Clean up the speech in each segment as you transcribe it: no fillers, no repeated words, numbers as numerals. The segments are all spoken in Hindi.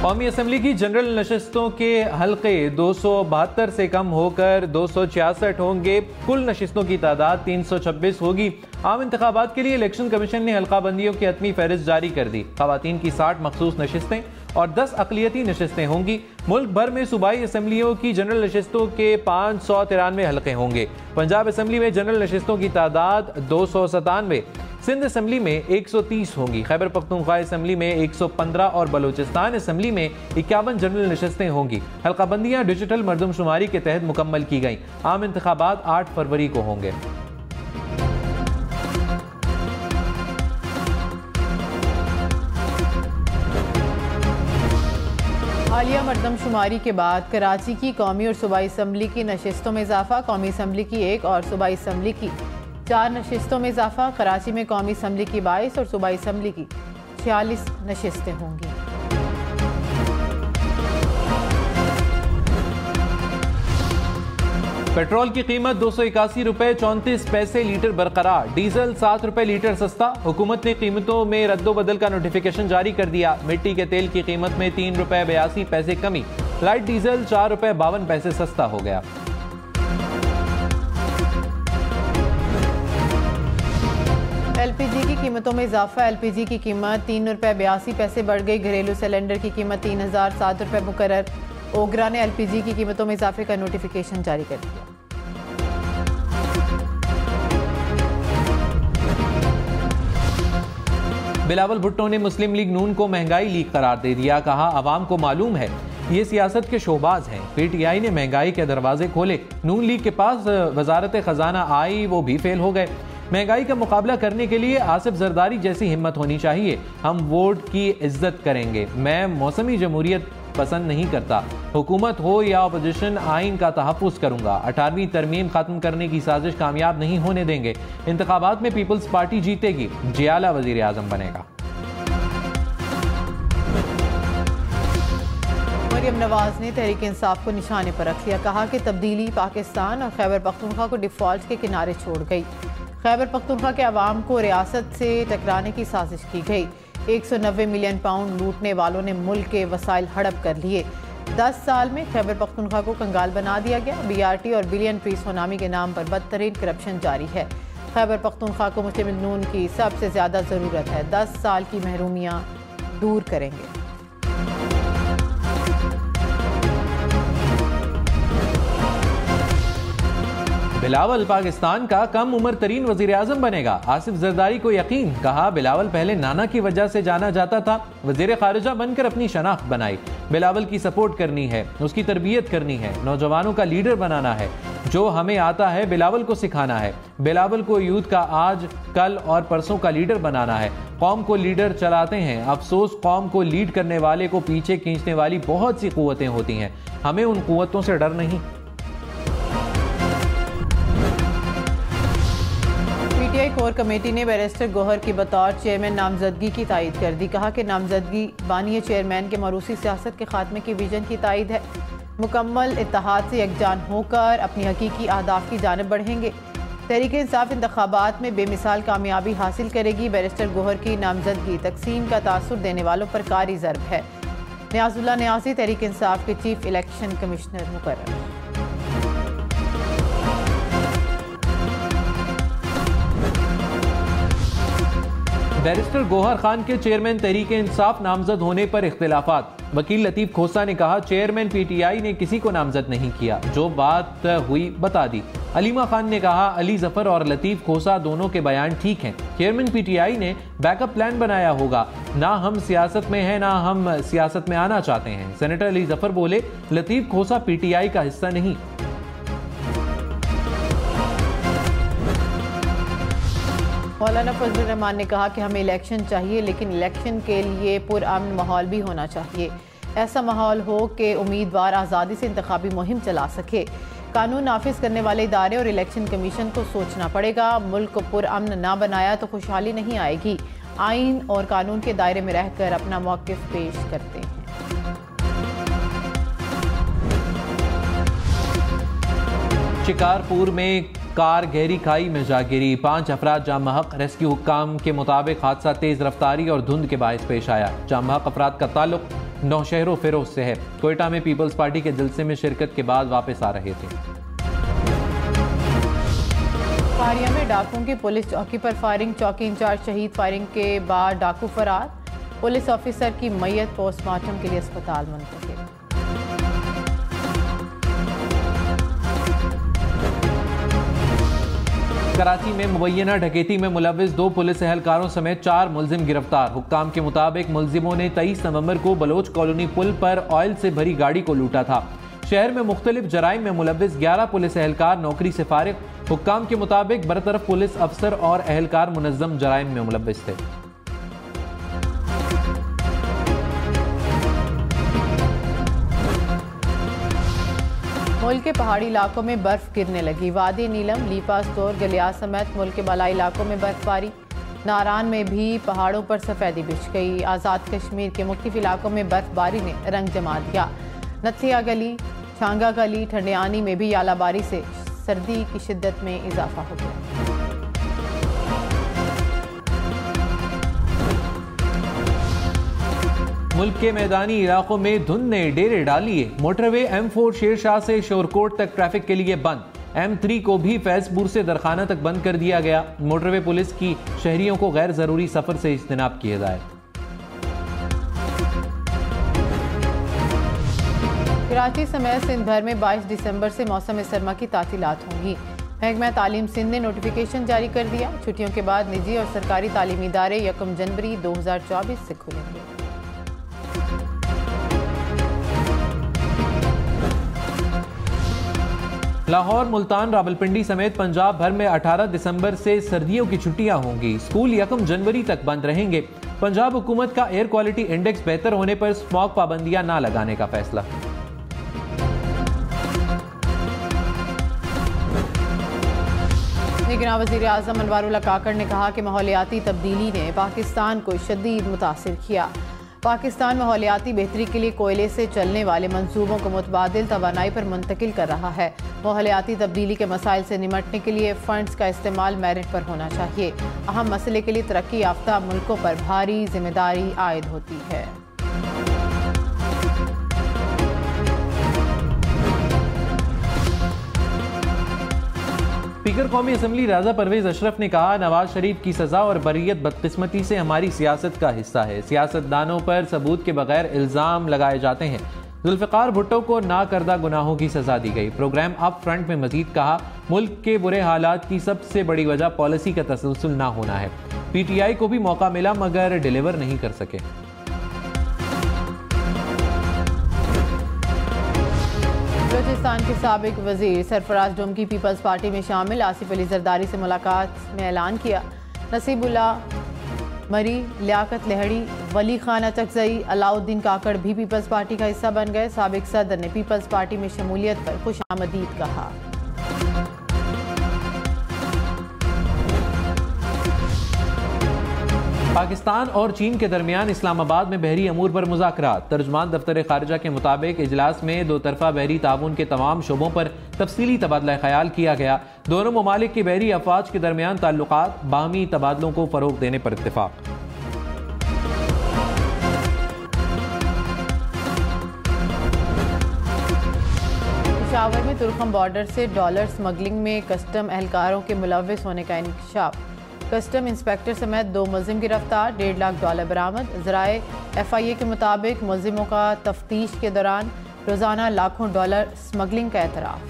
कौमी असम्बली की जनरल नशस्तों के हल्के 272 से कम होकर 266 होंगे। कुल नशस्तों की तादाद 326 होगी। आम इंतखाबात के लिए इलेक्शन कमीशन ने हल्का बंदियों की हतमी फहरिस्त जारी कर दी। खवातीन की 60 मखसूस नशस्तें और 10 अक़लियती नशस्तें होंगी। मुल्क भर में सूबाई असम्बलियों की जनरल नशस्तों के 593 हल्के होंगे। पंजाब असम्बली में जनरल नशस्तों की तादाद 297, सिंध असम्बली में 130 होंगी। खैबर पख्तूनख्वा असम्बली में 115 और बलूचिस्तान असम्बली में 51 जनरल नशस्तें होंगी। हल्काबंदियाँ डिजिटल मरदमशुमारी के तहत मुकम्मल की गईं। आम इंतखाबात 8 फरवरी को होंगे। हालिया मरदमशुमारी के बाद कराची की कौमी और सूबाई असम्बली की नशस्तों में इजाफा। कौमी असम्बली की 1 और सूबाई असम्बली की 4 नशस्तों में इजाफा। कराची में कौमी असम्बली की 22 और सूबाई असम्बली की 46 नशस्तें होंगी। पेट्रोल की कीमत 281 रुपए 34 पैसे लीटर बरकरार। डीजल 7 रुपए लीटर सस्ता। हुकूमत ने कीमतों में रद्दोबदल का नोटिफिकेशन जारी कर दिया। मिट्टी के तेल की कीमत में 3 रुपए 82 पैसे कमी। लाइट डीजल 4 रुपए 52 पैसे सस्ता हो गया। एलपीजी की कीमतों में इजाफा। एलपीजी की कीमत 3 रुपए 82 पैसे बढ़ गई। घरेलू सिलेंडर की कीमत 3007 रुपए मुकर्रर। ओगरा ने एलपीजी की कीमतों में इजाफे का नोटिफिकेशन जारी कर दिया। बिलावल भुट्टो ने मुस्लिम लीग नून को महंगाई लीग करार दे दिया। कहा, अवाम को मालूम है ये सियासत के शोबाज हैं। पीटीआई ने महंगाई के दरवाजे खोले। नून लीग के पास वजारत खजाना आई, वो भी फेल हो गए। महंगाई का मुकाबला करने के लिए आसिफ जरदारी जैसी हिम्मत होनी चाहिए। हम वोट की इज्जत करेंगे। मैं मौसमी जमहूरियत पसंद नहीं करता। हुकूमत हो या अपोजिशन, आइन का तहफ़्फ़ुज़ करूंगा। 18वीं तरमीम खत्म करने की साजिश कामयाब नहीं होने देंगे। इंतखाबात में पीपल्स पार्टी जीतेगी। जियाला वज़ीर आज़म बनेगा। मरियम नवाज ने तहरीक इंसाफ को निशाने पर रख लिया। कहा कि तब्दीली पाकिस्तान और खैबर पख्तूनख्वा को डिफॉल्ट के किनारे छोड़ गई। खैबर पख्तूनख्वा के अवाम को रियासत से टकराने की साजिश की गई। 190 मिलियन पाउंड लूटने वालों ने मुल्क के वसाइल हड़प कर लिए। 10 साल में खैबर पख्तूनख्वा को कंगाल बना दिया गया। बीआरटी और बिलियन ट्री सुनामी के नाम पर बदतरीन करप्शन जारी है। खैबर पख्तूनख्वा को मुस्लिम लीग नून की सबसे ज्यादा जरूरत है। 10 साल की महरूमियां दूर करेंगे। बिलावल पाकिस्तान का कम उम्र तरीन वजीर आजम बनेगा। आसिफ जरदारी को यकीन। कहा, बिलावल पहले नाना की वजह से जाना जाता था। वजीर खारिजा बनकर अपनी शनाख्त बनाई। बिलावल की सपोर्ट करनी है, उसकी तरबियत करनी है, नौजवानों का लीडर बनाना है। जो हमें आता है बिलावल को सिखाना है। बिलावल को यूथ का आज, कल और परसों का लीडर बनाना है। कौम को लीडर चलाते हैं। अफसोस, कौम को लीड करने वाले को पीछे खींचने वाली बहुत सी कुव्वतें होती हैं। हमें उन कुव्वतों से डर नहीं। पीटीआई कोर कमेटी ने बैरिस्टर गौहर की बतौर चेयरमैन नामजदगी की तायद कर दी। कहा कि नामजदगी बानी चेयरमैन के मरूसी सियासत के खात्मे की विजन की तायद है। मुकम्मल इत्तेहाद से यकजान होकर अपनी हकीकी अहदाफ की जानिब बढ़ेंगे। तहरीक इंसाफ इंतखाबात में बेमिसाल कामयाबी हासिल करेगी। बैरिस्टर गौहर की नामजदगी तकसीम का तासुर देने वालों पर कारी ज़र्ब है। नियाजुल्लाह नियाज़ी तहरीक इंसाफ के चीफ इलेक्शन कमिश्नर मुकर्रर। बैरिस्टर गौहर खान के चेयरमैन तहरीक इंसाफ नामजद होने पर इख्तिलाफात। वकील लतीफ खोसा ने कहा, चेयरमैन पीटीआई ने किसी को नामजद नहीं किया। जो बात हुई बता दी। अलीमा खान ने कहा, अली जफर और लतीफ खोसा दोनों के बयान ठीक हैं। चेयरमैन पीटीआई ने बैकअप प्लान बनाया होगा। ना हम सियासत में हैं, ना हम सियासत में आना चाहते हैं। सेनेटर अली जफर बोले, लतीफ खोसा पीटीआई का हिस्सा नहीं। मौलाना फजलुर रहमान ने कहा कि हमें इलेक्शन चाहिए, लेकिन इलेक्शन के लिए पुरअमन माहौल भी होना चाहिए। ऐसा माहौल हो कि उम्मीदवार आज़ादी से इंतखाबी मुहिम चला सके। कानून नाफिज करने वाले इदारे और इलेक्शन कमीशन को सोचना पड़ेगा। मुल्क को पुरअमन ना बनाया तो खुशहाली नहीं आएगी। आइन और कानून के दायरे में रहकर अपना मौक़िफ़ पेश करते हैं। शिकारपुर में कार गहरी खाई में जा गिरी। 5 अफराद जाम महक। रेस्क्यू हुक्काम के मुताबिक हादसा तेज रफ्तारी और धुंध के बायस पेश आया। जाम महक अफराद का ताल्लुक नौशहरों फिरोज से है। कोयटा में पीपल्स पार्टी के जलसे में शिरकत के बाद वापस आ रहे थे। फारिया में डाकुओं की पुलिस चौकी पर फायरिंग, चौकी इंचार्ज शहीद, फायरिंग के बाद डाकू फरार, पुलिस ऑफिसर की मैयत पोस्टमार्टम के लिए अस्पताल मुंतकिल। कराची में मुबैना डकैती में मुलव्विस 2 पुलिस एहलकारों समेत 4 मुलजिम गिरफ्तार। हुक्काम के मुताबिक मुलजिमों ने 23 नवंबर को बलोच कॉलोनी पुल पर ऑयल से भरी गाड़ी को लूटा था। शहर में मुख्तलिफ जराइम में मुलव्विस 11 पुलिस एहलकार नौकरी से फारिग। हुक्काम के मुताबिक बरतरफ पुलिस अफसर और एहलकार मुनज्जम जराइम में मुलव्विस थे। मुल्क के पहाड़ी इलाकों में बर्फ गिरने लगी। वादी नीलम, लीपा, स्टोर, गलियार समेत मुल्क के बालाई इलाकों में बर्फबारी। नारान में भी पहाड़ों पर सफेदी बिछ गई। आज़ाद कश्मीर के मुख्तलिफ इलाकों में बर्फबारी ने रंग जमा दिया। नथिया गली, छांगा गली, ठंडियानी में भी आलाबारी से सर्दी की शिद्दत में इजाफा हो गया। मुल्क के मैदानी इलाकों में धुंध ने डेरे डालिए। मोटरवे M4 शेरशाह से शोरकोट तक ट्रैफिक के लिए बंद। M3 को भी फैजपुर से दरखाना तक बंद कर दिया गया। मोटरवे पुलिस की शहरियों को गैर जरूरी सफर से इज्तनाब की हिदायत। कराची समेत सिंध भर में 22 दिसंबर से मौसम सरमा की तातीलात होंगी। महकमा तालीम सिंध ने नोटिफिकेशन जारी कर दिया। छुट्टियों के बाद निजी और सरकारी तालीमी इदारे 1 जनवरी 2024 से खुलेंगे। लाहौर, मुल्तान, रावलपिंडी समेत पंजाब भर में 18 दिसंबर से सर्दियों की छुट्टियां होंगी। स्कूल 1 जनवरी तक बंद रहेंगे। पंजाब हुकूमत का एयर क्वालिटी इंडेक्स बेहतर होने पर स्मॉग पाबंदियां ना लगाने का फैसला। निगरान वज़ीर आज़म अनवारुल्लाह काकड़ ने कहा कि माहौलियाती तब्दीली ने पाकिस्तान को शदीद मुतासिर किया। पाकिस्तान माहौलियाती बेहतरी के लिए कोयले से चलने वाले मंसूबों को मुतबादिल तवानाई पर मुंतकिल कर रहा है। माहौलियाती तब्दीली के मसाइल से निमटने के लिए फंड्स का इस्तेमाल मेरिट पर होना चाहिए। अहम मसले के लिए तरक्की याफ्ता मुल्कों पर भारी जिम्मेदारी आयद होती है। स्पीकर कौमी असम्बली राजा परवेज अशरफ ने कहा, नवाज शरीफ की सजा और बरियत बदकिस्मती से हमारी सियासत का हिस्सा है। सियासतदानों पर सबूत के बगैर इल्जाम लगाए जाते हैं। जुल्फ़िकार भुट्टो को ना करदा गुनाहों की सजा दी गई। प्रोग्राम अप फ्रंट में मजीद कहा, मुल्क के बुरे हालात की सबसे बड़ी वजह पॉलिसी का तसलसल ना होना है। PTI को भी मौका मिला मगर डिलीवर नहीं कर सके। बलूचिस्तान के साबिक वजीर सरफराज डोमकी पीपल्स पार्टी में शामिल। आसिफ अली जरदारी से मुलाकात में ऐलान किया। नसीबुल्लाह मरी, लियाकत लहड़ी, वली खान अचकजई, अलाउद्दीन काकड़ भी पीपल्स पार्टी का हिस्सा बन गए। साबिक सदर ने पीपल्स पार्टी में शमूलियत पर खुशामदीद कहा। पाकिस्तान और चीन के दरमियान इस्लामाबाद में बहरी अमूर पर मुज़ाकरात। तर्जुमान दफ्तर खारजा के मुताबिक इजलास में 2 तरफा बहरी ताउन के तमाम शोबों पर तफसीली तबादला ख्याल किया गया। दोनों ममालिक की बहरी अफवाज के दरमियान ताल्लुकात, बाहमी तबादलों को फरोग देने पर इत्तेफाक। पेशावर में तुर्कम बॉर्डर से डॉलर स्मगलिंग में कस्टम एहलकारों के मुलव्विस होने का इंकशाफ। कस्टम इंस्पेक्टर समेत 2 मुलजिम गिरफ्तार, $1.5 लाख बरामद। ज़राए FIA के मुताबिक मुलजिमों का तफ्तीश के दौरान रोजाना लाखों डॉलर स्मगलिंग का एतराफ़।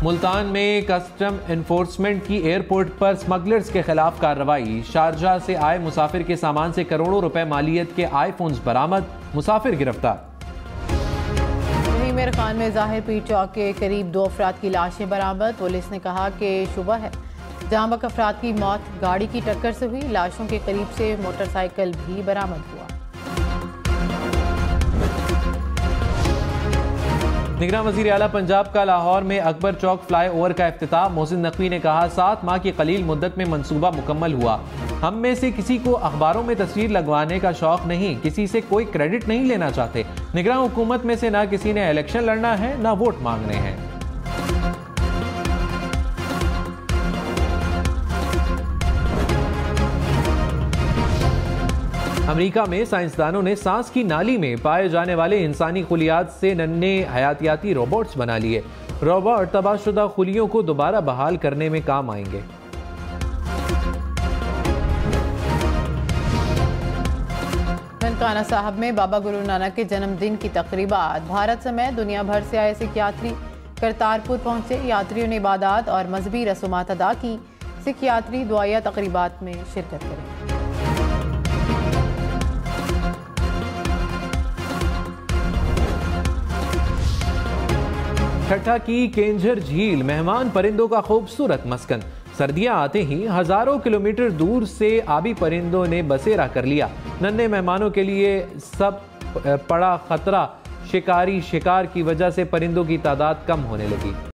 मुल्तान में कस्टम एनफोर्समेंट की एयरपोर्ट पर स्मगलर्स के खिलाफ कार्रवाई। शारजा से आए मुसाफिर के सामान से करोड़ों रुपए मालियत के आईफोन्स बरामद, मुसाफिर गिरफ्तार। मेर खान में जाहिर पीर चौक के करीब 2 अफराद की लाशें बरामद। पुलिस ने कहा कि शुबा है जहां बक अफराद की मौत गाड़ी की टक्कर से हुई। लाशों के करीब से मोटरसाइकिल भी बरामद हुआ। निगरान वज़ीर आला पंजाब का लाहौर में अकबर चौक फ्लाई ओवर का इफ्तिताह। मोहसिन नकवी ने कहा, 7 माह की कलील मुद्दत में मंसूबा मुकम्मल हुआ। हम में से किसी को अखबारों में तस्वीर लगवाने का शौक नहीं, किसी से कोई क्रेडिट नहीं लेना चाहते। निगरान हुकूमत में से ना किसी ने इलेक्शन लड़ना है ना वोट मांगने हैं। अमेरिका में साइंसदानों ने सांस की नाली में पाए जाने वाले इंसानी खुलियात से नन्हे हयातियाती रोबोट्स बना लिए। रोबोट तबाहशुदा खुलियों को दोबारा बहाल करने में काम आएंगे। ननकाना साहब में बाबा गुरु नानक के जन्मदिन की तकरीबात। भारत समेत दुनिया भर से आए सिख यात्री करतारपुर पहुंचे। यात्रियों ने इबादत और मजहबी रसूमात अदा की। सिख यात्री दुआया तकरीबात में शिरकत करें। ठट्ठा की केंझर झील मेहमान परिंदों का खूबसूरत मस्कन। सर्दियां आते ही हजारों किलोमीटर दूर से आबी परिंदों ने बसेरा कर लिया। नन्हे मेहमानों के लिए सब पड़ा खतरा। शिकारी शिकार की वजह से परिंदों की तादाद कम होने लगी।